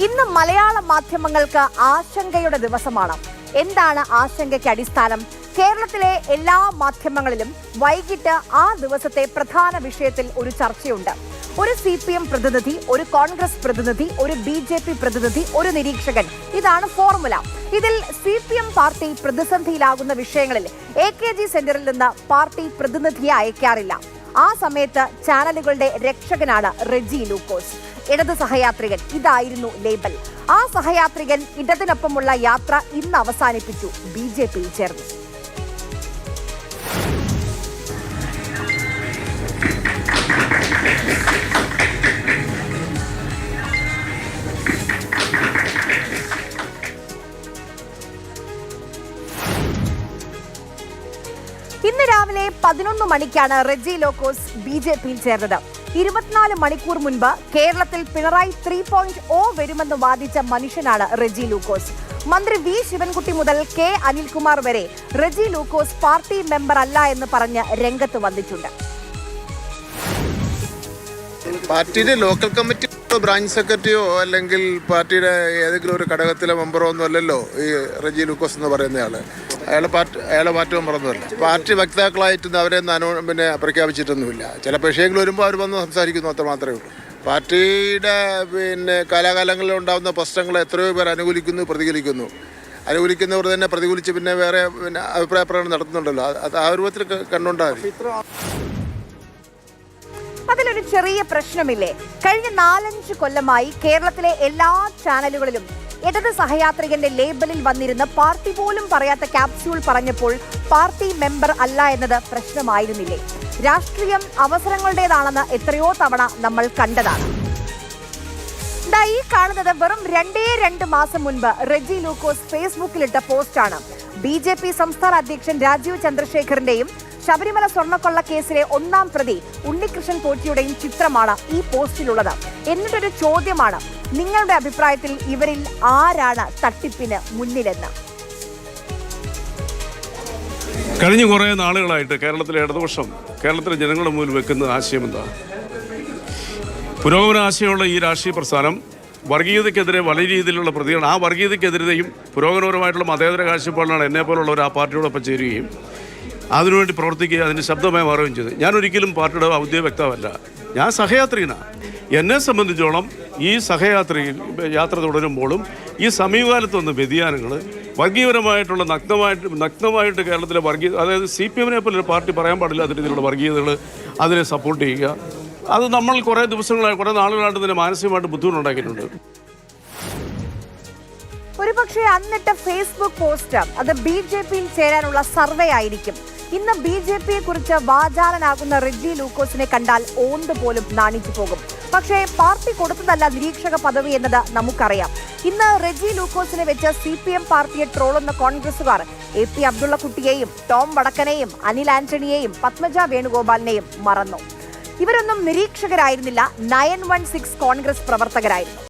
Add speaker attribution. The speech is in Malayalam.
Speaker 1: ഇന്ന് മലയാള മാധ്യമങ്ങൾക്ക് ആശങ്കയുടെ ദിവസമാണ്. എന്താണ് ആശങ്കയ്ക്ക് അടിസ്ഥാനം? കേരളത്തിലെ എല്ലാ മാധ്യമങ്ങളിലും വൈകിട്ട് ആ ദിവസത്തെ പ്രധാന വിഷയത്തിൽ ഒരു ചർച്ചയുണ്ട്. ഒരു CPM പ്രതിനിധി, ഒരു കോൺഗ്രസ് പ്രതിനിധി, ഒരു BJP പ്രതിനിധി, ഒരു നിരീക്ഷകൻ. ഇതാണ് ഫോർമുല. ഇതിൽ CPM പാർട്ടി പ്രതിസന്ധിയിലാകുന്ന വിഷയങ്ങളിൽ AKG സെന്ററിൽ നിന്ന് പാർട്ടി പ്രതിനിധിയെ അയക്കാറില്ല. ആ സമയത്ത് ചാനലുകളുടെ രക്ഷകനാണ് റെജി ലൂക്കോസ്, ഇടത് സഹയാത്രികൻ. ഇതായിരുന്നു ലേബൽ. ആ സഹയാത്രികൻ ഇടതിനൊപ്പമുള്ള യാത്ര ഇന്ന് അവസാനിപ്പിച്ചു, BJPയിൽ ചേർന്നു. ഇന്ന് രാവിലെ 11 മണിക്കാണ് റെജി ലൂക്കോസ് BJPയിൽ ചേർന്നത്. 24 മണിക്കൂർ മുൻപ് കേരളത്തിൽ പിണറായി 3.0 വരുമെന്ന് വാദിച്ച മനുഷ്യനാണ് റെജി ലൂക്കോസ്. മന്ത്രി V ശിവൻകുട്ടി മുതൽ K അനിൽകുമാർ വരെ റെജി ലൂക്കോസ് പാർട്ടി മെമ്പർ അല്ല എന്ന് പറഞ്ഞ് രംഗത്ത് വന്നിട്ടുണ്ട്.
Speaker 2: പാർട്ടിയുടെ ലോക്കൽ കമ്മിറ്റി ബ്രാഞ്ച് സെക്രട്ടറിയോ അല്ലെങ്കിൽ പാർട്ടിയുടെ ഏതെങ്കിലും ഒരു ഘടകത്തിലെ മെമ്പറോ ഒന്നും അല്ലല്ലോ ഈ റെജി ലൂക്കോസ് എന്ന് പറയുന്നയാള്. അയാളെ പാർട്ടി മെമ്പറൊന്നുമല്ല. പാർട്ടി വക്താക്കളായിട്ട് അവരെ പ്രഖ്യാപിച്ചിട്ടൊന്നുമില്ല. ചില വിഷയങ്ങൾ വരുമ്പോൾ അവർ വന്ന് സംസാരിക്കുന്നു, അത്ര മാത്രമേ ഉള്ളൂ. പാർട്ടിയുടെ കാലാകാലങ്ങളിൽ ഉണ്ടാകുന്ന പ്രശ്നങ്ങൾ എത്രയോ പേർ അനുകൂലിക്കുന്നു, അനുകൂലിക്കുന്നവർ തന്നെ പ്രതികൂലിച്ച് വേറെ അഭിപ്രായ പ്രകടനം നടത്തുന്നുണ്ടല്ലോ. അത് ആ രൂപത്തിൽ കണ്ടുകൊണ്ടാൽ മതി.
Speaker 1: അതിലൊരു ചെറിയ പ്രശ്നമില്ലേ? കഴിഞ്ഞ 4-5 കൊല്ലമായി കേരളത്തിലെ എല്ലാ ചാനലുകളിലും ഇടത് സഹയാത്രികന്റെ ലേബലിൽ വന്നിരുന്ന് പാർട്ടി പോലും പറയാത്ത ക്യാപ്സ്യൂൾ പറഞ്ഞപ്പോൾ പാർട്ടി മെമ്പർ അല്ല എന്നത് പ്രശ്നമായിരുന്നില്ലേ? രാഷ്ട്രീയം അവസരങ്ങളുടേതാണെന്ന് എത്രയോ തവണ നമ്മൾ കണ്ടതാണ്. ഈ കാണുന്നത് വെറും 2 മാസം മുൻപ് റെജി ലൂക്കോസ് ഫേസ്ബുക്കിലിട്ട പോസ്റ്റാണ്. BJP സംസ്ഥാന അധ്യക്ഷൻ രാജീവ് ചന്ദ്രശേഖറിന്റെയും ശബരിമല സ്വർണ്ണക്കൊള്ള കേസിലെ 1-ാം പ്രതി ഉണ്ണികൃഷ്ണൻ പോറ്റിയുടെയും ചിത്രമാണ് ഈ പോസ്റ്റിലുള്ളത്. എന്നിട്ടൊരു ചോദ്യമാണ്, നിങ്ങളുടെ അഭിപ്രായത്തിൽ ഇവരിൽ ആരാണ് തട്ടിപ്പിന് മുന്നിലെന്ന്?
Speaker 3: കഴിഞ്ഞ കുറേ നാളുകളായിട്ട് കേരളത്തിലെ ഇടതുപക്ഷം കേരളത്തിലെ ജനങ്ങളുടെ മുന്നിൽ വെക്കുന്ന ആശയം എന്താ? പുരോഗമന ആശയമുള്ള ഈ രാഷ്ട്രീയ പ്രസ്ഥാനം വർഗീയതയ്ക്കെതിരെ വലിയ രീതിയിലുള്ള പ്രതികരണം, ആ വർഗീയതയ്ക്കെതിരെയും പുരോഗമനപരമായിട്ടുള്ള മതേതര കാഴ്ചപ്പാടിലാണ് എന്നെപ്പോലുള്ളവർ ആ പാർട്ടിയോടൊപ്പം ചേരുകയും അതിനുവേണ്ടി പ്രവർത്തിക്കുകയും അതിൻ്റെ ശബ്ദമായി മാറുകയും ചെയ്തു. ഞാനൊരിക്കലും പാർട്ടിയുടെ ഔദ്യോഗിക വ്യക്തമല്ല, ഞാൻ സഹയാത്രികനാണ്. എന്നെ സംബന്ധിച്ചോളം ഈ യാത്ര തുടരുമ്പോഴും ഈ സമീപകാലത്ത് വന്ന വ്യതിയാനങ്ങൾ വർഗീയപരമായിട്ടുള്ള നഗ്നമായിട്ട് കേരളത്തിലെ അതായത് CPM പോലെ പാർട്ടി പറയാൻ പാടില്ല അതിൻ്റെ രീതിയിലുള്ള വർഗീയതകൾ അതിനെ സപ്പോർട്ട് ചെയ്യുക, അത് നമ്മൾ കുറേ നാളുകളായിട്ട് തന്നെ മാനസികമായിട്ട് ബുദ്ധിമുട്ടുണ്ടാക്കിയിട്ടുണ്ട്.
Speaker 1: ഒരുപക്ഷെ അന്നിട്ട ഫേസ്ബുക്ക് പോസ്റ്റ് അത് BJPയിൽ ചേരാനുള്ള സർവേ ആയിരിക്കും. ഇന്ന് BJPയെ കുറിച്ച് വാചാലനാകുന്ന റെജി ലൂക്കോസിനെ കണ്ടാൽ ഓന്ത് പോലും നാണിച്ചു പോകും. പക്ഷേ പാർട്ടി കൊടുത്തതല്ല നിരീക്ഷക പദവി എന്നത് നമുക്കറിയാം. ഇന്ന് റെജി ലൂക്കോസിനെ വെച്ച് CPM പാർട്ടിയെ ട്രോളുന്ന കോൺഗ്രസുകാർ AP അബ്ദുള്ളക്കുട്ടിയെയും ടോം വടക്കനെയും അനിൽ ആന്റണിയെയും പത്മജ വേണുഗോപാലിനെയും മറന്നു. ഇവരൊന്നും നിരീക്ഷകരായിരുന്നില്ല, 916 കോൺഗ്രസ് പ്രവർത്തകരായിരുന്നു.